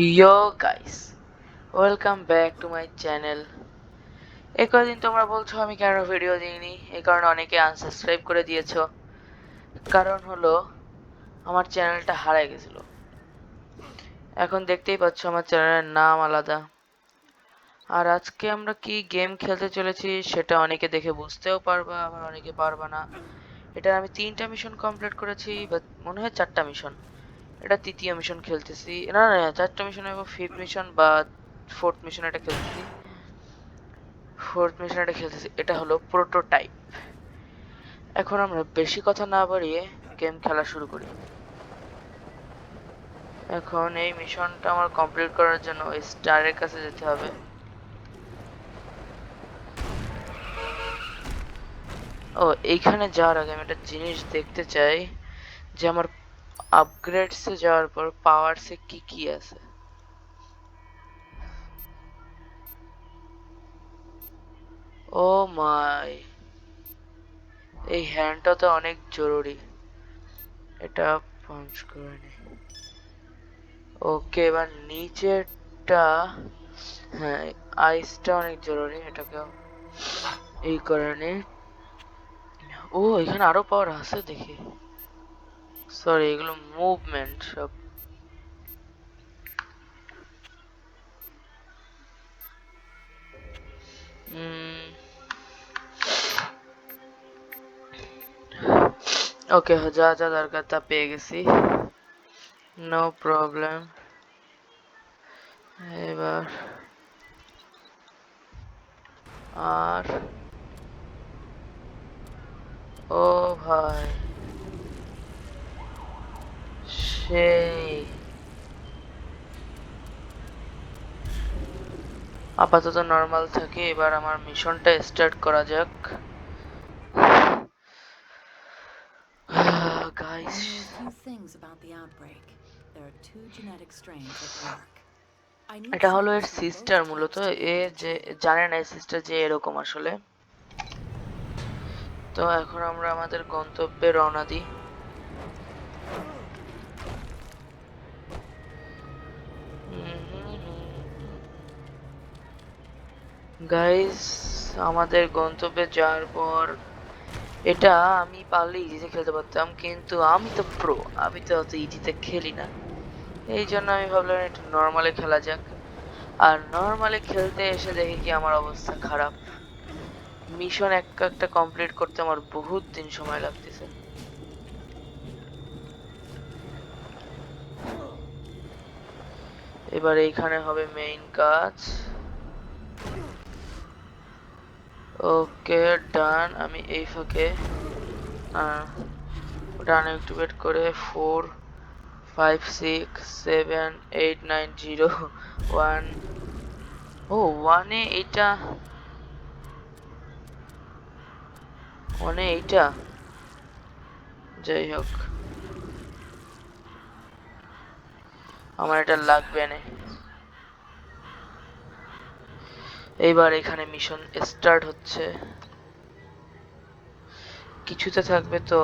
Yo guys, welcome back to my channel. এই কদিন তোমরা বলছো আমি কেন ভিডিও দিইনি, এই কারণে অনেকে আনসাবস্ক্রাইব করে দিয়েছো। কারণ হলো আমার চ্যানেলটা হারায় গেছিল। এখন দেখতেই পাচ্ছ আমার চ্যানেলের নাম আলাদা। আর আজকে আমরা কি গেম খেলতে চলেছি সেটা অনেকে দেখে বুঝতেও পারবা, আবার অনেকে পারবা না। এটা আমি 3টা মিশন কমপ্লিট করেছি, বা মনে হয় 4টা মিশন। এটা তৃতীয় মিশন খেলতেছি, না না 4টা মিশন এবং 5th মিশন বা 4th মিশন এটা খেলতেছি। এটা হলো প্রোটোটাইপ। এখন আমরা বেশি কথা না বাড়িয়ে গেম খেলা শুরু করি। এখন এই মিশনটা আমার কমপ্লিট করার জন্য ওই স্টারের কাছে যেতে হবে। ও, এইখানে যাওয়ার আগে আমি একটা জিনিস দেখতে চাই যে আমার আপগ্রেডসে যাওয়ার পর পাওয়ারসে কি কি আছে। ও মাই, এই হ্যান্ডটা তো অনেক জরুরি। এটা পাঞ্চ করে নি। ওকে, এবার নিচেরটা, হ্যাঁ, আইসটা অনেক জরুরি, এটাকেও এই করে নি। ও, এখানে আরো পাওয়ার আছে দেখি। সরি, এগুলো মুভমেন্ট সব। ওকে, যা যা দরকার তা পেয়ে গেছি, নো প্রবলেম। এবার আর ও ভাই, সেই আপাতত নর্মাল থাকে। এবার আমার মিশনটা স্টার্ট করা যাক। Guys, I know a few things about the outbreak. There are two genetic strains at work. I need এটা হলো এর samples from সিস্টার, both মূলত types to A look at the যে gene. জানে না সিস্টার যে এরকম আসলে। তো এখন আমরা আমাদের গন্তব্যে রওনা দিই। গাইস, আমাদের গন্তব্যে যাওয়ার পর এটা আমি পারলে ইজিতে খেলতে পারতাম, কিন্তু আমি তো প্রো, আমি তো অত ইজিতে খেলি না। এই জন্য আমি ভাবলাম একটু নর্মালে খেলা যাক। আর নর্মালে খেলতে এসে দেখি কি আমার অবস্থা খারাপ। মিশন একটা একটা কমপ্লিট করতে আমার বহুত দিন সময় লাগতেছে। এবার এইখানে হবে মেইন কাজ। ওকে, ডান। আমি এই ফাঁকে ডান অ্যাক্টিভেট করে 4 5 6 7 8 9 0 1। ও, ওয়ানে এইটা, ওয়ানে এইটা, যাই হোক আমার এটা লাগবে না। এইবার এখানে মিশন স্টার্ট হচ্ছে। কিছুতে থাকবে তো,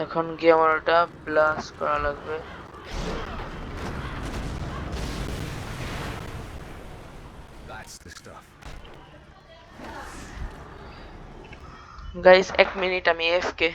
এখন গিয়ে আমার ওটা ব্লাস্ট করা লাগবে। গাইস, 1 মিনিট, আমি AFK.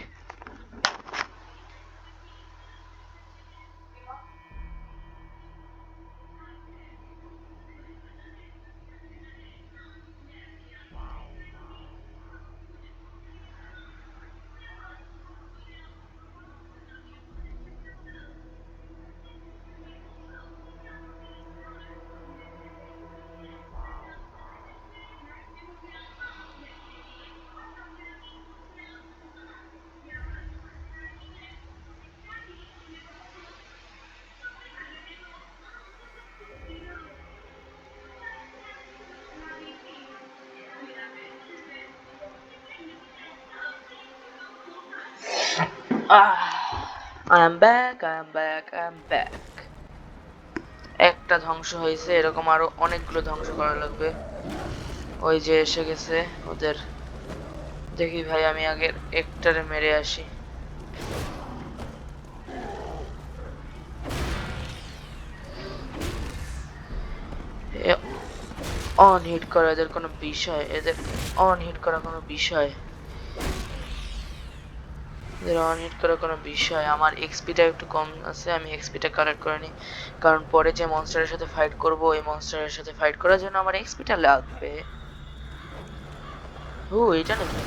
I am back, I am back, I am back. একটা ধ্বংস হয়েছে, এরকম আরো অনেকগুলো ধ্বংস করা লাগবে। ওই যে এসে গেছে ওদের। দেখি ভাই, আমি আগের একটারে মেরে আসি। অন হিট করা এদের কোনো বিষয়, এদের অন হিট করা কোনো বিষয়, এদের অন হিট করা কোনো বিষয়। আমার এক্সপিটা একটু কম আছে, আমি এক্সপিটা কালেক্ট করে নিই, কারণ পরে যে মনস্টারের সাথে ফাইট করব ওই মনস্টারের সাথে ফাইট করার জন্য আমার এক্সপিটা লাগবে। ও এটা নাকি?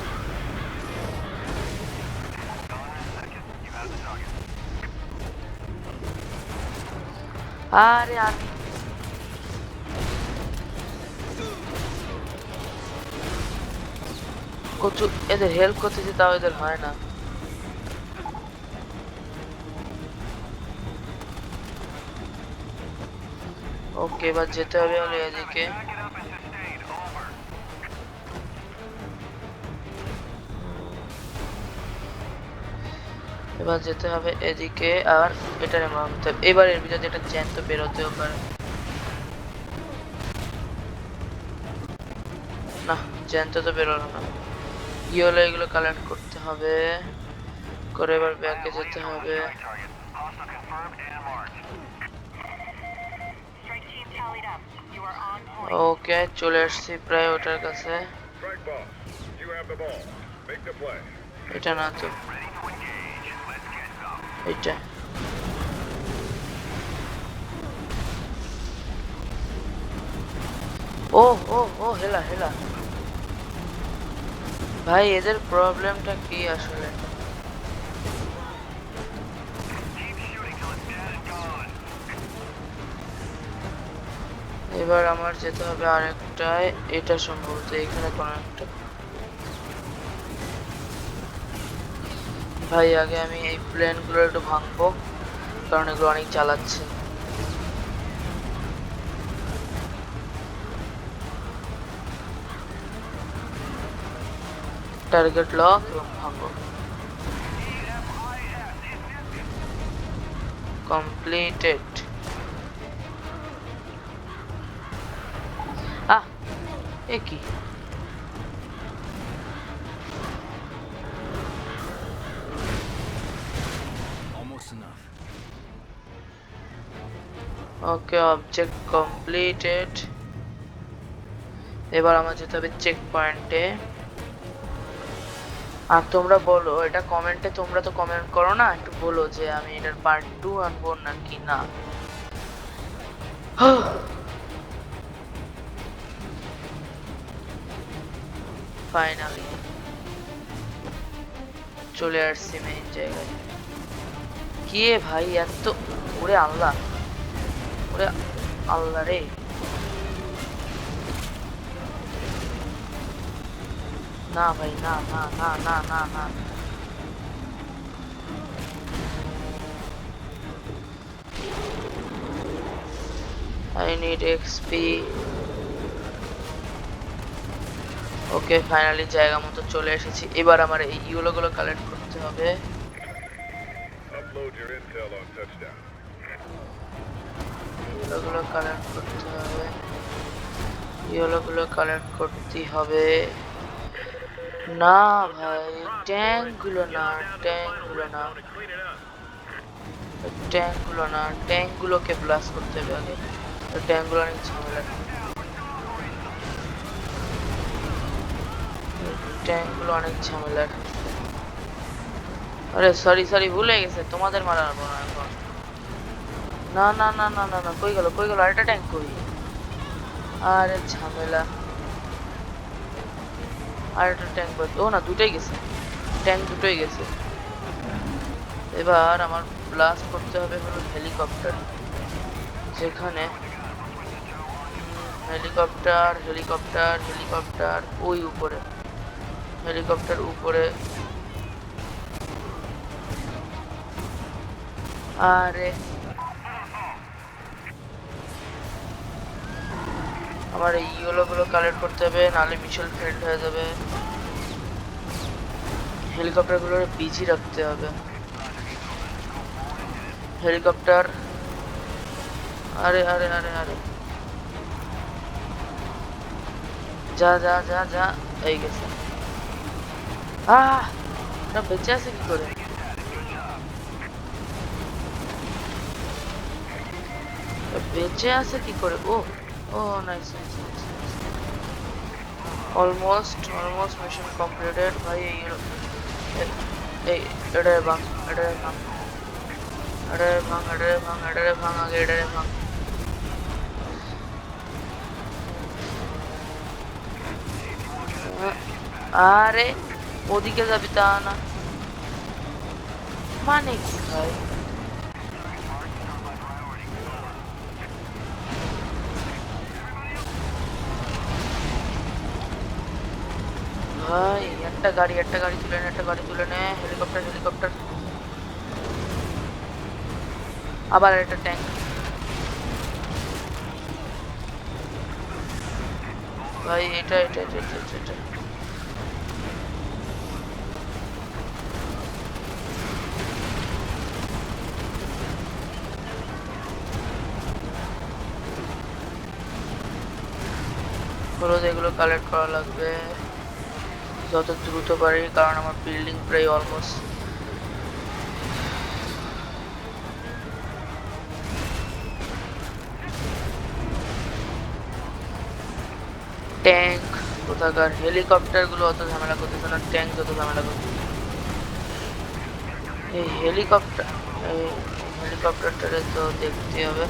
আরে আমি কচু এদের হেল্প করতেছি তাও এদের হয় না। ওকে এবার যেতে হবে হলো এদিকে। এবার যেতে হবে এদিকে আর এটা মারতে হবে। এবার এর ভিতরে একটা জ্যান্ত বেরোতেও পারে না, জ্যান্ত তো বেরোলো না। কি হলো, এগুলো কালেক্ট করতে হবে, করে এবার ব্যাকে যেতে হবে। ওকে চলে আসছি প্রায় ওটার কাছে। এটা না তো, এটা ও ও ও হেলা হেলা। ভাই এদের প্রবলেমটা কি আসলে? এবার আমার যেতে হবে আরেকটায়, এটা সম্ভবত এখানে কোনো একটা। ভাই আগে আমি এই প্লেনগুলো একটু ভাঙবো, কারণ এগুলো অনেক জ্বালাচ্ছে। টার্গেট লক এবং ভাঙবো। কমপ্লিটেড। আহ এ কি? ওকে অবজেক্ট কমপ্লিটেড। এবার আমার যেতে হবে চেক পয়েন্টে। আর তোমরা বলো, এটা কমেন্টে, তোমরা তো কমেন্ট করো না, একটু বলো যে আমি এটার পার্ট 2 আনবো নাকি না। ফাইনালি চলে আসছি মেইন জায়গায়। কে ভাই এত, ওরে আল্লাহ, ওরে আল্লাহ রে। না ভাই না না না না না না। I need XP. Okay finally জায়গা মতো চলে এসেছি। এবার আমার এই ইউলোগুলো কালেক্ট করতে হবে। ইউলোগুলো কালেক্ট করতে হবে, ইউলোগুলো কালেক্ট করতে হবে। না ভাই ট্যাঙ্কগুলো না, ট্যাঙ্কগুলো না, ট্যাঙ্কগুলো না, ট্যাঙ্কগুলোকে ব্লাস্ট করতে হবে আগে। ট্যাঙ্কগুলো অনেক ঝামেলা, ট্যাঙ্কগুলো অনেক ঝামেলার। আরে সরি সরি ভুলে গেছে, তোমাদের মারাবো না এখন। না না না না না না, কই গেল কই গেল, আরেকটা ট্যাঙ্ক কই? আরে ঝামেলা, আরেকটা ট্যাঙ্ক। ও না দুটোই গেছে, ট্যাঙ্ক দুটোই গেছে। এবার আমার ব্লাস্ট করতে হবে হলো হেলিকপ্টার, যেখানে হেলিকপ্টার হেলিকপ্টার হেলিকপ্টার ওই উপরে, হেলিকপ্টার উপরে। আরে আমার এই ইয়েলোগুলো কালেক্ট করতে হবে, নাহলে মিশন ফেল্ড হয়ে যাবে। হেলিকপ্টারগুলো বিজি রাখতে হবে। হেলিকপ্টার, আরে আরে আরে আরে, যা যা যা যা, এই গেছে। এটা বেঁচে আছে কি করে? বেঁচে আছে কি করে? Oh oh nice nice nice. Almost mission completed ভাই। এই এটারে ভাঙ, এটারে ভাঙ, এটারে ভাঙ, এটারে ভাঙ, এটারে ভাঙ, আগে এটারে ভাঙ। আরে ওদিকে যাবি তা না, মানে কি ভাই? ভাই একটা গাড়ি তুলে নে, একটা গাড়ি তুলে নে। হেলিকপ্টার, হেলিকপ্টার, আবার একটা ট্যাঙ্ক। ভাই এটা এটা এটা এটা এটা, এটা। হলুদ এগুলো কালেক্ট করা লাগবে যত দ্রুত পারি, কারণ আমার বিল্ডিং প্রায় অলমোস্ট। ট্যাঙ্ক কোথাকার, হেলিকপ্টার গুলো অত ঝামেলা করতেছে না, ট্যাঙ্ক যত ঝামেলা করছে। এই হেলিকপ্টারটারে তো দেখতে হবে।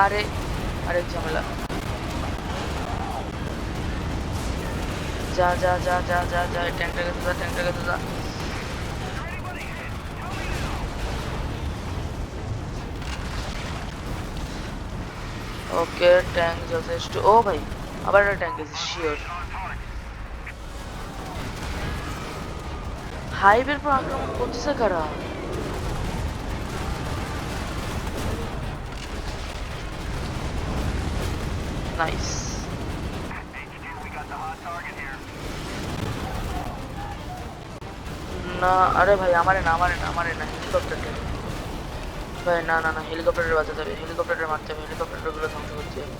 আরে আরেক ঝামেলা। যা যা যা যা যা যা, ট্যাঙ্কটাকে তো যা, ট্যাঙ্কটাকে তো যা। ওকে ট্যাঙ্ক যথেষ্ট। ও ভাই আবার একটা ট্যাঙ্ক আছে শিওর। হাইওয়ের পর আক্রমণ করতেছে কারা? নাইস। না আরে ভাই আমারে না, আমারে না, আমারে না, হেলিকপ্টারটা ভাই। না না না, হেলিকপ্টারের বাঁচাতে হবে, হেলিকপ্টারের মারতে হবে, হেলিকপ্টার গুলো ধ্বংস করতে হবে।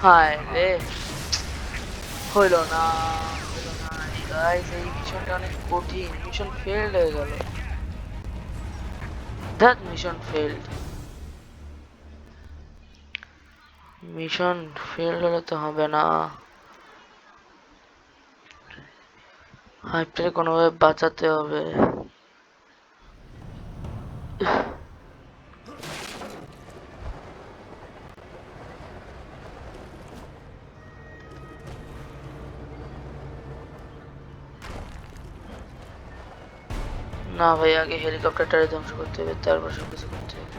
হায় রে, হইল না, হইল না গাইস। এই মিশনটা অনেক কঠিন, মিশন ফেল্ড হয়ে গেল। That mission failed, mission failed হলে তো হবে না। হাইপটারে কোনোভাবে বাঁচাতে হবে। না ভাই, আগে হেলিকপ্টারটারে ধ্বংস করতে হবে, তারপর সব কিছু করতে হবে।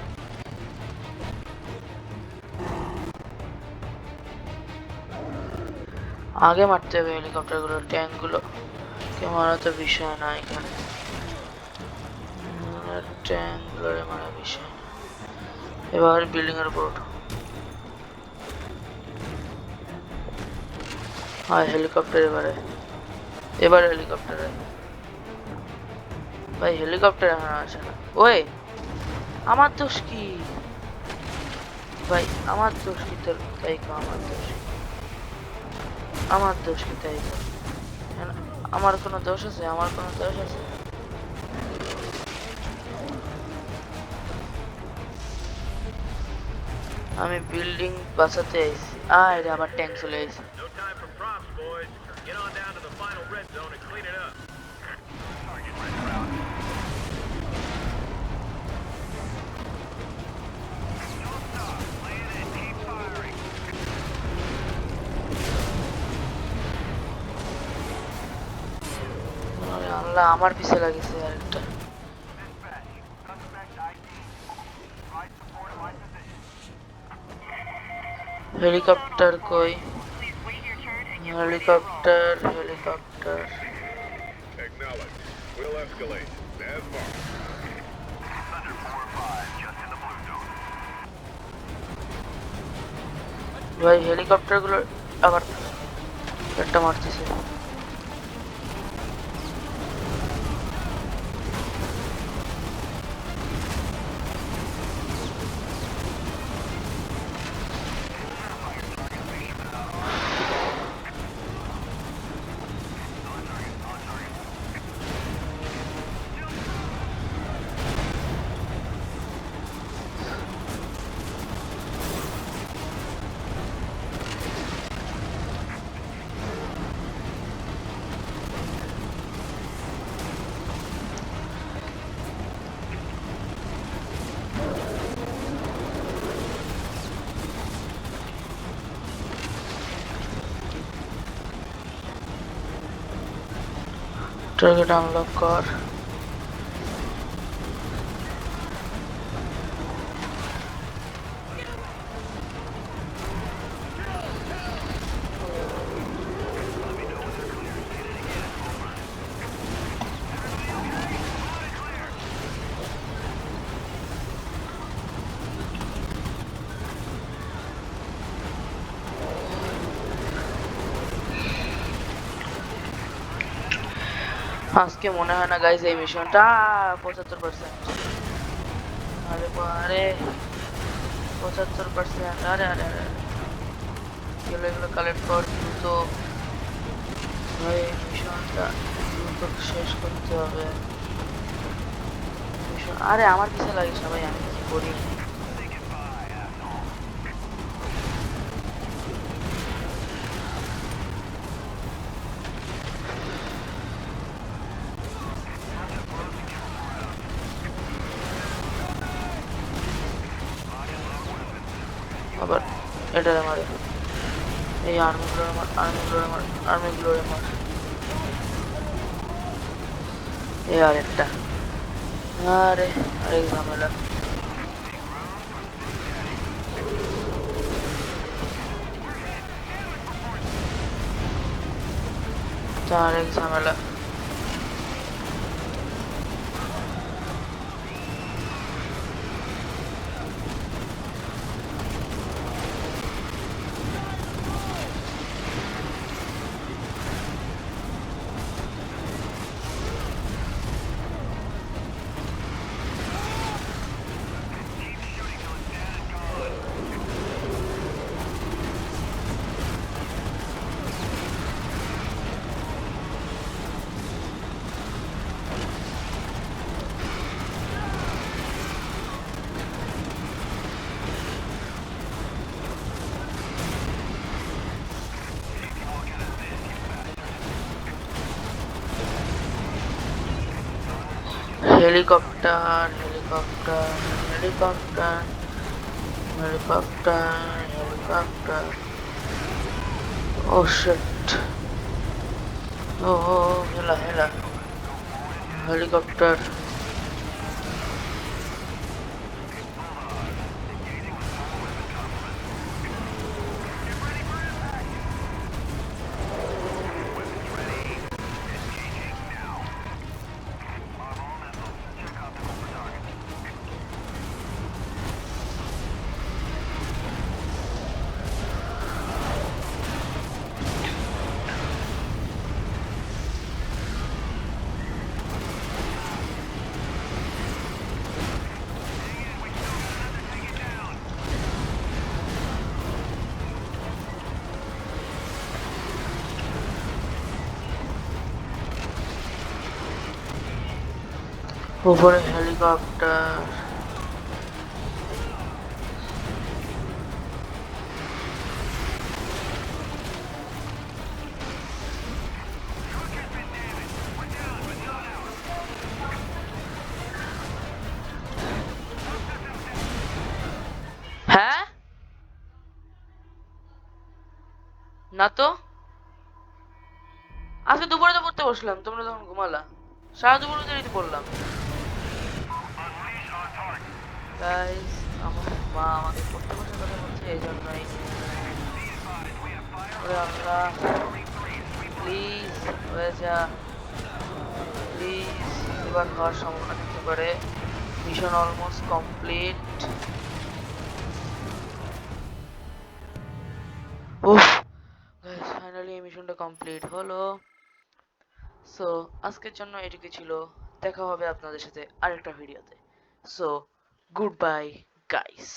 আগে মারতে হবে হেলিকপ্টার গুলো, ট্যাঙ্ক গুলো কে মারা তো বিষয় না এখানে, ট্যাঙ্ক গুলোরে মারা বিষয় না। এবার বিল্ডিং এর উপর ওঠো। হ্যাঁ হেলিকপ্টার, এবারে হেলিকপ্টারে। ভাই হেলিকপ্টার এখন আসে না। ওই আমার দোষ কি ভাই? আমার দোষ কি তোর? তাই কো আমার দোষ, আমার দোষ কি তাই কো? আমার কোনো দোষ আছে? আমার কোনো দোষ আছে? আমি বিল্ডিং বাঁচাতে আইছি। আরে আবার ট্যাঙ্ক চলে আইছে। আরে আল্লাহ, আমার পিছে লাগিছে আরেকটা। হেলিকপ্টার কই? Helicopter, helicopter. ভাই হেলিকপ্টার গুলো আবার একটা মারতেছে। টার্গেট আনলক কর। আজকে মনে হয় না গাইজ এই মিশনটা 75%। আরে আরে 75%। আরে আরে আরে এগুলো এগুলো কালেক্ট কর দ্রুত। ভাই মিশনটা দ্রুত শেষ করতে হবে। মিশন আরে আমার পিছে লাগে সবাই, আমি কি করি? আবার এটারে মারে, এই আর্মিগুলোর মার, আর্মিগুলোর মার, আর্মিগুলোর মার। এই আরেকটা, আরে আরেক ঝামেলা। আরেক ঝামেলা। Helicopter helicopter helicopter helicopter helicopter. Oh shit. Oh হেলা হেলা হেলিকপ্টার। উপরে হেলিকপ্টার। হ্যাঁ না তো, আজকে দুপুরে তো পড়তে বসলাম, তোমরা তখন ঘুমালা। সারা দুপুর দেরিতে পড়লাম গাইস। আমার মা আমাকে পড়তে বসার কথা বলছে, এই জন্যই। ওরে আল্লাহ, প্লিজ হয়ে যা, প্লিজ। এবার হওয়ার সম্ভাবনা থাকতে পারে। Mission almost complete. উফ গাইস, ফাইনালি এই মিশনটা কমপ্লিট হলো। সো আজকের জন্য এটুকু ছিল। দেখা হবে আপনাদের সাথে আরেকটা ভিডিওতে। So good bye guys.